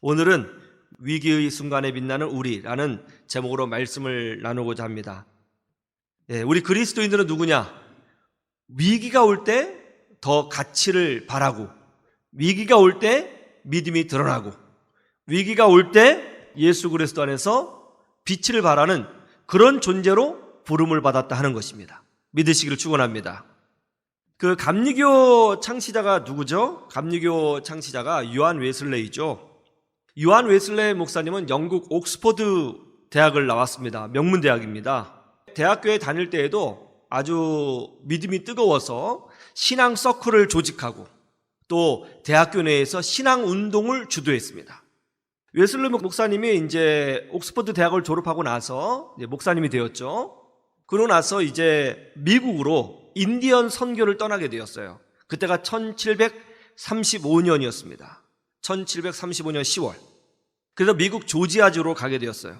오늘은 위기의 순간에 빛나는 우리라는 제목으로 말씀을 나누고자 합니다. 우리 그리스도인들은 누구냐? 위기가 올 때 더 가치를 바라고, 위기가 올 때 믿음이 드러나고, 위기가 올 때 예수 그리스도 안에서 빛을 발하는 그런 존재로 부름을 받았다 하는 것입니다. 믿으시기를 축원합니다. 그 감리교 창시자가 누구죠? 감리교 창시자가 요한 웨슬레이죠. 요한 웨슬레이 목사님은 영국 옥스퍼드 대학을 나왔습니다. 명문대학입니다. 대학교에 다닐 때에도 아주 믿음이 뜨거워서 신앙 서클을 조직하고 또 대학교 내에서 신앙 운동을 주도했습니다. 웨슬레이 목사님이 이제 옥스퍼드 대학을 졸업하고 나서 이제 목사님이 되었죠. 그러고 나서 이제 미국으로 인디언 선교를 떠나게 되었어요. 그때가 1735년이었습니다. 1735년 10월. 그래서 미국 조지아주로 가게 되었어요.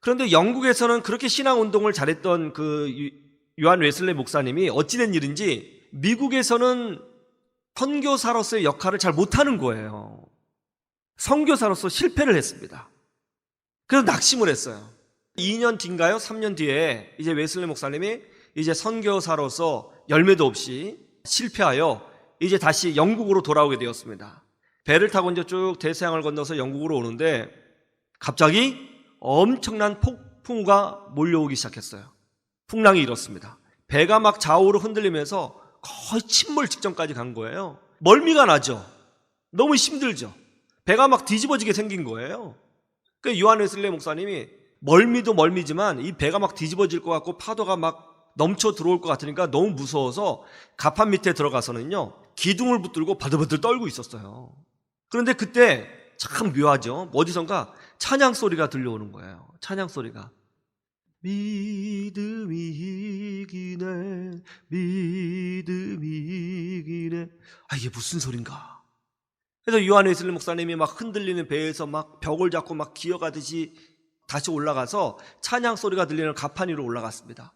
그런데 영국에서는 그렇게 신앙운동을 잘했던 그 요한 웨슬레이 목사님이 어찌된 일인지 미국에서는 선교사로서의 역할을 잘 못하는 거예요. 선교사로서 실패를 했습니다. 그래서 낙심을 했어요. 2년 뒤인가요? 3년 뒤에 이제 웨슬레이 목사님이 이제 선교사로서 열매도 없이 실패하여 이제 다시 영국으로 돌아오게 되었습니다. 배를 타고 이제 쭉 대서양을 건너서 영국으로 오는데 갑자기 엄청난 폭풍우가 몰려오기 시작했어요. 풍랑이 일었습니다. 배가 막 좌우로 흔들리면서 거의 침몰 직전까지 간 거예요. 멀미가 나죠. 너무 힘들죠. 배가 막 뒤집어지게 생긴 거예요. 그러니까 요한 웨슬레이 목사님이 멀미도 멀미지만 이 배가 막 뒤집어질 것 같고 파도가 막 넘쳐 들어올 것 같으니까 너무 무서워서 갑판 밑에 들어가서는요 기둥을 붙들고 바들바들 떨고 있었어요. 그런데 그때 참 묘하죠. 어디선가 찬양 소리가 들려오는 거예요. 찬양 소리가 믿음이 이기네, 믿음이 이기네. 이게 무슨 소린가? 그래서 요한 웨슬레이 목사님이 막 흔들리는 배에서 막 벽을 잡고 막 기어가듯이 다시 올라가서 찬양 소리가 들리는 갑판 위로 올라갔습니다.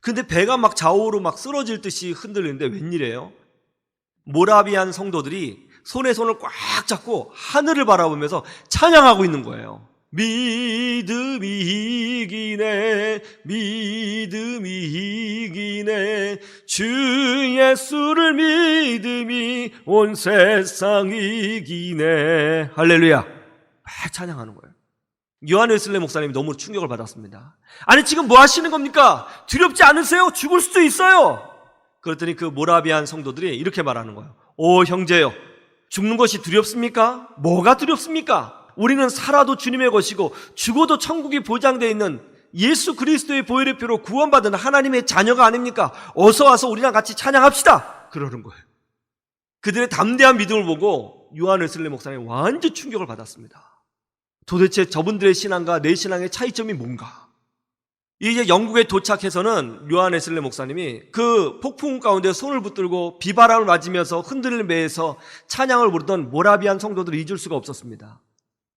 근데 배가 막 좌우로 막 쓰러질 듯이 흔들리는데 웬일이에요? 모라비안 성도들이 손에 손을 꽉 잡고 하늘을 바라보면서 찬양하고 있는 거예요. 믿음이 이기네, 믿음이 이기네, 주 예수를 믿음이 온 세상 이기네. 할렐루야. 막 찬양하는 거예요. 요한 웨슬레이 목사님이 너무 충격을 받았습니다. 아니 지금 뭐 하시는 겁니까? 두렵지 않으세요? 죽을 수도 있어요. 그랬더니 그 모라비안 성도들이 이렇게 말하는 거예요. 오 형제요, 죽는 것이 두렵습니까? 뭐가 두렵습니까? 우리는 살아도 주님의 것이고 죽어도 천국이 보장되어 있는 예수 그리스도의 보혈의 피로 구원받은 하나님의 자녀가 아닙니까? 어서 와서 우리랑 같이 찬양합시다. 그러는 거예요. 그들의 담대한 믿음을 보고 요한 웨슬레이 목사님이 완전 충격을 받았습니다. 도대체 저분들의 신앙과 내 신앙의 차이점이 뭔가? 이제 영국에 도착해서는 요한 웨슬레이 목사님이 그 폭풍 가운데 손을 붙들고 비바람을 맞으면서 흔들리는 배에서 찬양을 부르던 모라비안 성도들을 잊을 수가 없었습니다.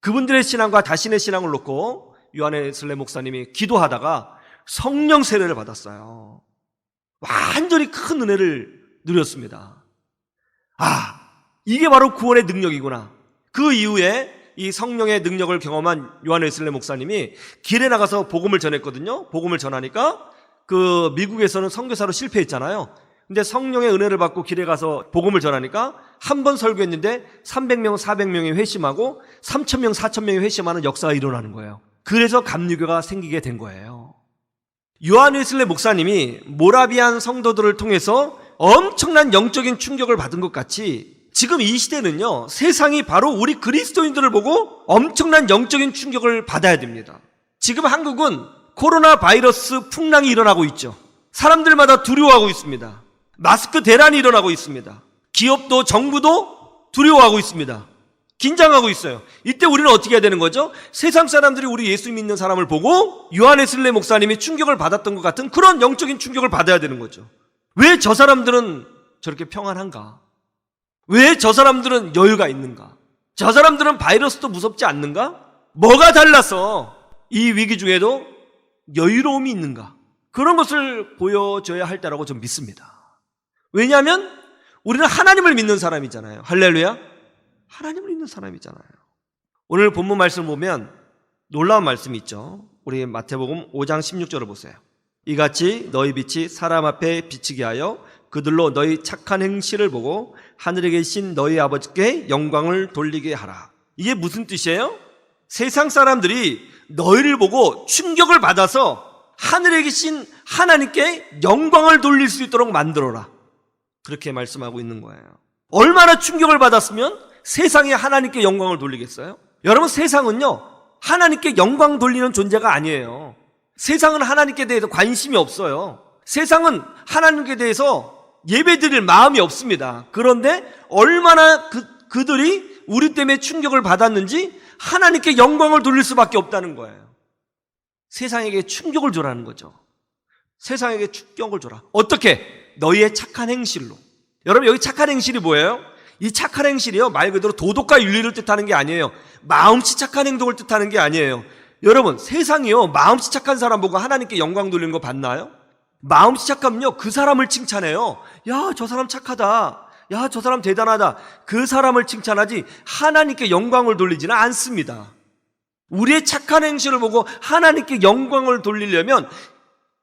그분들의 신앙과 자신의 신앙을 놓고 요한 웨슬레이 목사님이 기도하다가 성령 세례를 받았어요. 완전히 큰 은혜를 누렸습니다. 이게 바로 구원의 능력이구나. 그 이후에 이 성령의 능력을 경험한 요한 웨슬레이 목사님이 길에 나가서 복음을 전했거든요. 복음을 전하니까 그 미국에서는 선교사로 실패했잖아요. 근데 성령의 은혜를 받고 길에 가서 복음을 전하니까 한 번 설교했는데 300명, 400명이 회심하고 3,000명, 4,000명이 회심하는 역사가 일어나는 거예요. 그래서 감리교가 생기게 된 거예요. 요한 웨슬레이 목사님이 모라비안 성도들을 통해서 엄청난 영적인 충격을 받은 것 같이 지금 이 시대는요, 세상이 바로 우리 그리스도인들을 보고 엄청난 영적인 충격을 받아야 됩니다. 지금 한국은 코로나 바이러스 풍랑이 일어나고 있죠. 사람들마다 두려워하고 있습니다. 마스크 대란이 일어나고 있습니다. 기업도 정부도 두려워하고 있습니다. 긴장하고 있어요. 이때 우리는 어떻게 해야 되는 거죠? 세상 사람들이 우리 예수 믿는 사람을 보고 요한 웨슬레이 목사님이 충격을 받았던 것 같은 그런 영적인 충격을 받아야 되는 거죠. 왜 저 사람들은 저렇게 평안한가? 왜 저 사람들은 여유가 있는가? 저 사람들은 바이러스도 무섭지 않는가? 뭐가 달라서 이 위기 중에도 여유로움이 있는가? 그런 것을 보여줘야 할 때라고 좀 믿습니다. 왜냐하면 우리는 하나님을 믿는 사람이잖아요. 할렐루야. 하나님을 믿는 사람이잖아요. 오늘 본문 말씀을 보면 놀라운 말씀이 있죠. 우리 마태복음 5장 16절을 보세요. 이같이 너희 빛이 사람 앞에 비치게 하여 그들로 너희 착한 행실을 보고 하늘에 계신 너희 아버지께 영광을 돌리게 하라. 이게 무슨 뜻이에요? 세상 사람들이 너희를 보고 충격을 받아서 하늘에 계신 하나님께 영광을 돌릴 수 있도록 만들어라. 그렇게 말씀하고 있는 거예요. 얼마나 충격을 받았으면 세상에 하나님께 영광을 돌리겠어요? 여러분, 세상은요 하나님께 영광 돌리는 존재가 아니에요. 세상은 하나님께 대해서 관심이 없어요. 세상은 하나님께 대해서 예배드릴 마음이 없습니다. 그런데 얼마나 그들이 우리 때문에 충격을 받았는지 하나님께 영광을 돌릴 수밖에 없다는 거예요. 세상에게 충격을 주라는 거죠. 세상에게 충격을 줘라. 어떻게? 너희의 착한 행실로. 여러분, 여기 착한 행실이 뭐예요? 이 착한 행실이요 말 그대로 도덕과 윤리를 뜻하는 게 아니에요. 마음씨 착한 행동을 뜻하는 게 아니에요. 여러분, 세상이요 마음씨 착한 사람 보고 하나님께 영광 돌리는 거 봤나요? 마음씨 착하면요 그 사람을 칭찬해요. 야, 저 사람 착하다. 야, 저 사람 대단하다. 그 사람을 칭찬하지 하나님께 영광을 돌리지는 않습니다. 우리의 착한 행실을 보고 하나님께 영광을 돌리려면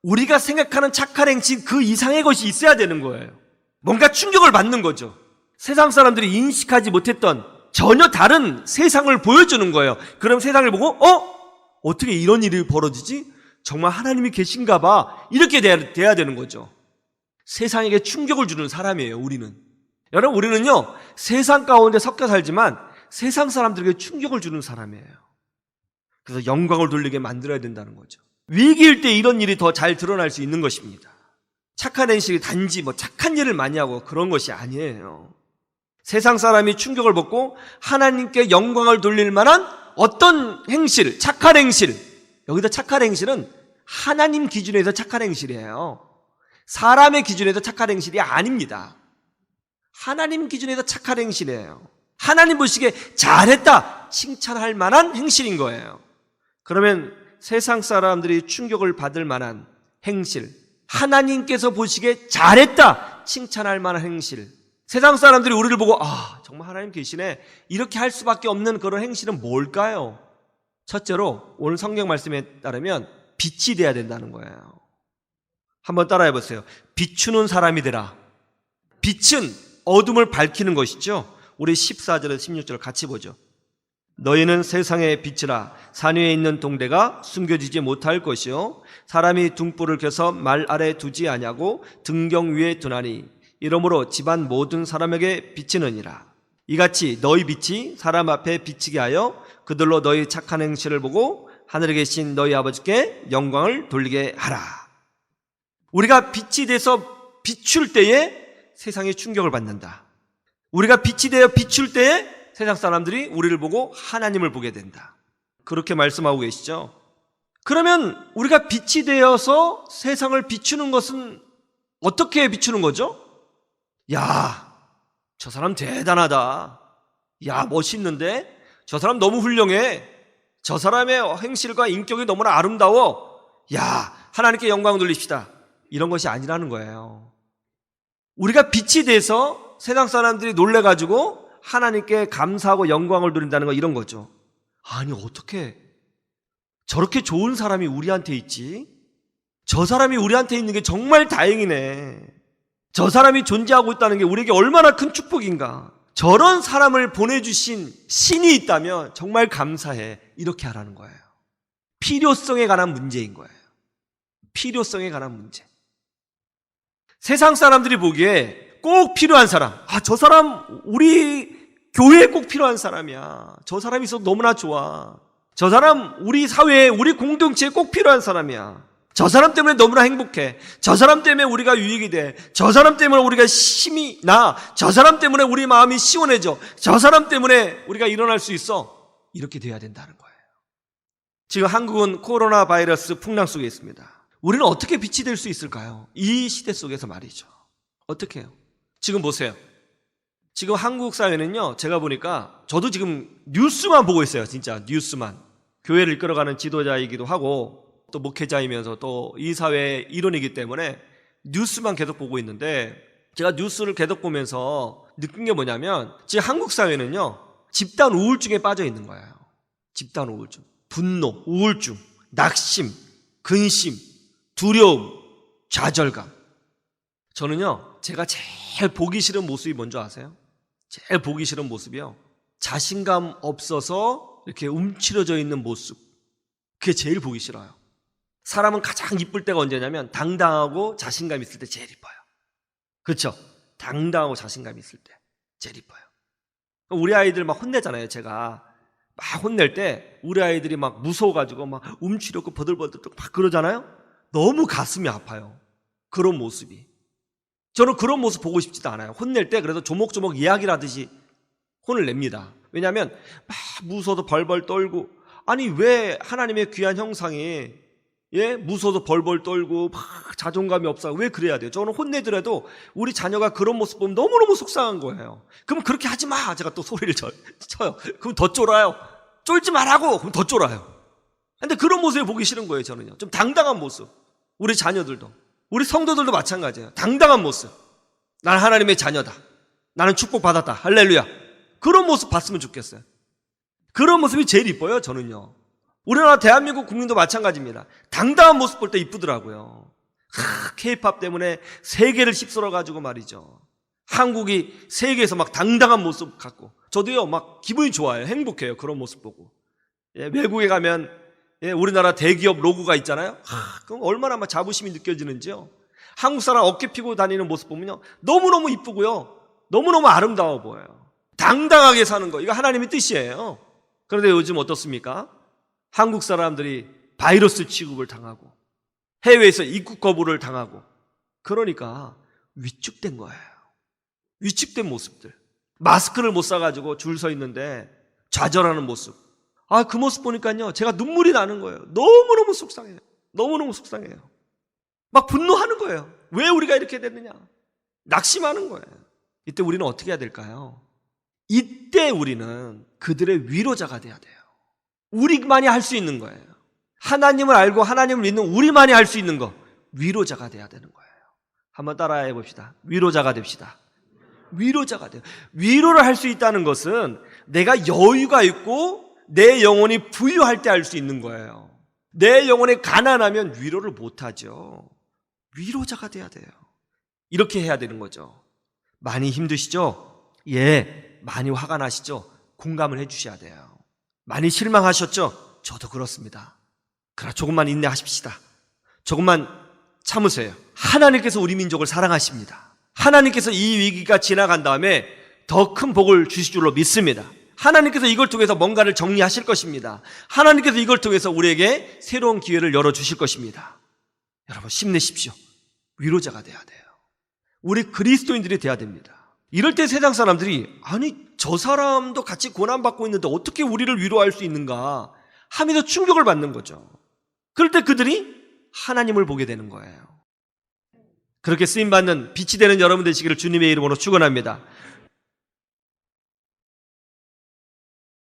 우리가 생각하는 착한 행실 그 이상의 것이 있어야 되는 거예요. 뭔가 충격을 받는 거죠. 세상 사람들이 인식하지 못했던 전혀 다른 세상을 보여주는 거예요. 그럼 세상을 보고 어떻게 이런 일이 벌어지지? 정말 하나님이 계신가 봐. 이렇게 돼야 되는 거죠. 세상에게 충격을 주는 사람이에요, 우리는. 여러분, 우리는요 세상 가운데 섞여 살지만 세상 사람들에게 충격을 주는 사람이에요. 그래서 영광을 돌리게 만들어야 된다는 거죠. 위기일 때 이런 일이 더 잘 드러날 수 있는 것입니다. 착한 행실이 단지 착한 일을 많이 하고 그런 것이 아니에요. 세상 사람이 충격을 받고 하나님께 영광을 돌릴 만한 어떤 행실, 착한 행실, 여기서 착한 행실은 하나님 기준에서 착한 행실이에요. 사람의 기준에서 착한 행실이 아닙니다. 하나님 기준에서 착한 행실이에요. 하나님 보시기에 잘했다 칭찬할 만한 행실인 거예요. 그러면 세상 사람들이 충격을 받을 만한 행실, 하나님께서 보시기에 잘했다 칭찬할 만한 행실, 세상 사람들이 우리를 보고 정말 하나님 계시네 이렇게 할 수밖에 없는 그런 행실은 뭘까요? 첫째로 오늘 성경 말씀에 따르면 빛이 돼야 된다는 거예요. 한번 따라해 보세요. 비추는 사람이 되라. 빛은 어둠을 밝히는 것이죠. 우리 14절에서 16절 같이 보죠. 너희는 세상의 빛이라. 산 위에 있는 동대가 숨겨지지 못할 것이요 사람이 등불을 켜서 말 아래 두지 아니하고 등경 위에 두나니 이러므로 집안 모든 사람에게 비치느니라. 이같이 너희 빛이 사람 앞에 비치게 하여 그들로 너희 착한 행실을 보고 하늘에 계신 너희 아버지께 영광을 돌리게 하라. 우리가 빛이 돼서 비출 때에 세상이 충격을 받는다. 우리가 빛이 되어 비출 때에 세상 사람들이 우리를 보고 하나님을 보게 된다. 그렇게 말씀하고 계시죠. 그러면 우리가 빛이 되어서 세상을 비추는 것은 어떻게 비추는 거죠? 야, 저 사람 대단하다. 야, 멋있는데? 저 사람 너무 훌륭해. 저 사람의 행실과 인격이 너무나 아름다워. 야, 하나님께 영광 돌립시다. 이런 것이 아니라는 거예요. 우리가 빛이 돼서 세상 사람들이 놀래가지고 하나님께 감사하고 영광을 돌린다는 거 이런 거죠. 아니, 어떻게 저렇게 좋은 사람이 우리한테 있지? 저 사람이 우리한테 있는 게 정말 다행이네. 저 사람이 존재하고 있다는 게 우리에게 얼마나 큰 축복인가. 저런 사람을 보내주신 신이 있다면 정말 감사해. 이렇게 하라는 거예요. 필요성에 관한 문제인 거예요. 필요성에 관한 문제. 세상 사람들이 보기에 꼭 필요한 사람, 저 사람 우리 교회에 꼭 필요한 사람이야. 저 사람이 있어도 너무나 좋아. 저 사람 우리 사회에, 우리 공동체에 꼭 필요한 사람이야. 저 사람 때문에 너무나 행복해. 저 사람 때문에 우리가 유익이 돼. 저 사람 때문에 우리가 힘이 나. 저 사람 때문에 우리 마음이 시원해져. 저 사람 때문에 우리가 일어날 수 있어. 이렇게 돼야 된다는 거예요. 지금 한국은 코로나 바이러스 풍랑 속에 있습니다. 우리는 어떻게 빛이 될 수 있을까요? 이 시대 속에서 말이죠. 어떻게 해요? 지금 보세요. 지금 한국 사회는요, 제가 보니까 저도 지금 뉴스만 보고 있어요. 진짜 뉴스만. 교회를 이끌어가는 지도자이기도 하고 또 목회자이면서 또 이 사회의 일원이기 때문에 뉴스만 계속 보고 있는데, 제가 뉴스를 계속 보면서 느낀 게 뭐냐면 지금 한국 사회는요 집단 우울증에 빠져 있는 거예요. 집단 우울증, 분노, 우울증, 낙심, 근심, 두려움, 좌절감. 저는요, 제가 제일 보기 싫은 모습이 뭔지 아세요? 제일 보기 싫은 모습이요, 자신감 없어서 이렇게 움츠러져 있는 모습. 그게 제일 보기 싫어요. 사람은 가장 이쁠 때가 언제냐면 당당하고 자신감 있을 때 제일 이뻐요. 그렇죠? 당당하고 자신감 있을 때 제일 이뻐요. 우리 아이들 막 혼내잖아요. 제가 막 혼낼 때 우리 아이들이 막 무서워가지고 막 움츠렸고 버들버들 막 그러잖아요. 너무 가슴이 아파요. 그런 모습이. 저는 그런 모습 보고 싶지도 않아요. 혼낼 때 그래서 조목조목 이야기를 하듯이 혼을 냅니다. 왜냐하면 막 무서워서 벌벌 떨고, 아니 왜 하나님의 귀한 형상이 무서워서 벌벌 떨고 막 자존감이 없어, 왜 그래야 돼요? 저는 혼내더라도 우리 자녀가 그런 모습 보면 너무너무 속상한 거예요. 그럼 그렇게 하지 마, 제가 또 소리를 쳐요. 그럼 더 쫄아요. 쫄지 말라고. 그럼 더 쫄아요. 근데 그런 모습을 보기 싫은 거예요. 저는요, 좀 당당한 모습. 우리 자녀들도, 우리 성도들도 마찬가지예요. 당당한 모습. 나는 하나님의 자녀다, 나는 축복받았다, 할렐루야. 그런 모습 봤으면 좋겠어요. 그런 모습이 제일 이뻐요. 저는요, 우리나라 대한민국 국민도 마찬가지입니다. 당당한 모습 볼 때 이쁘더라고요. K-팝 때문에 세계를 휩쓸어가지고 말이죠, 한국이 세계에서 막 당당한 모습 갖고, 저도요 막 기분이 좋아요. 행복해요. 그런 모습 보고. 외국에 가면 우리나라 대기업 로고가 있잖아요. 그럼 얼마나 막 자부심이 느껴지는지요. 한국 사람 어깨 피고 다니는 모습 보면요, 너무너무 이쁘고요, 너무너무 아름다워 보여요. 당당하게 사는 거, 이거 하나님의 뜻이에요. 그런데 요즘 어떻습니까? 한국 사람들이 바이러스 취급을 당하고 해외에서 입국 거부를 당하고, 그러니까 위축된 거예요. 위축된 모습들. 마스크를 못 사가지고 줄 서 있는데 좌절하는 모습. 그 모습 보니까요, 제가 눈물이 나는 거예요. 너무너무 속상해요. 너무너무 속상해요. 막 분노하는 거예요. 왜 우리가 이렇게 됐느냐, 낙심하는 거예요. 이때 우리는 어떻게 해야 될까요? 이때 우리는 그들의 위로자가 돼야 돼요. 우리만이 할 수 있는 거예요. 하나님을 알고 하나님을 믿는 우리만이 할 수 있는 거, 위로자가 돼야 되는 거예요. 한번 따라해 봅시다. 위로자가 됩시다. 위로자가 돼요. 위로를 할 수 있다는 것은 내가 여유가 있고 내 영혼이 부유할 때 할 수 있는 거예요. 내 영혼이 가난하면 위로를 못하죠. 위로자가 돼야 돼요. 이렇게 해야 되는 거죠. 많이 힘드시죠? 많이 화가 나시죠? 공감을 해주셔야 돼요. 많이 실망하셨죠? 저도 그렇습니다. 그러나 조금만 인내하십시다. 조금만 참으세요. 하나님께서 우리 민족을 사랑하십니다. 하나님께서 이 위기가 지나간 다음에 더 큰 복을 주실 줄로 믿습니다. 하나님께서 이걸 통해서 뭔가를 정리하실 것입니다. 하나님께서 이걸 통해서 우리에게 새로운 기회를 열어주실 것입니다. 여러분, 힘내십시오. 위로자가 돼야 돼요. 우리 그리스도인들이 돼야 됩니다. 이럴 때 세상 사람들이, 아니 저 사람도 같이 고난받고 있는데 어떻게 우리를 위로할 수 있는가 하면서 충격을 받는 거죠. 그럴 때 그들이 하나님을 보게 되는 거예요. 그렇게 쓰임받는 빛이 되는 여러분 되시기를 주님의 이름으로 축원합니다.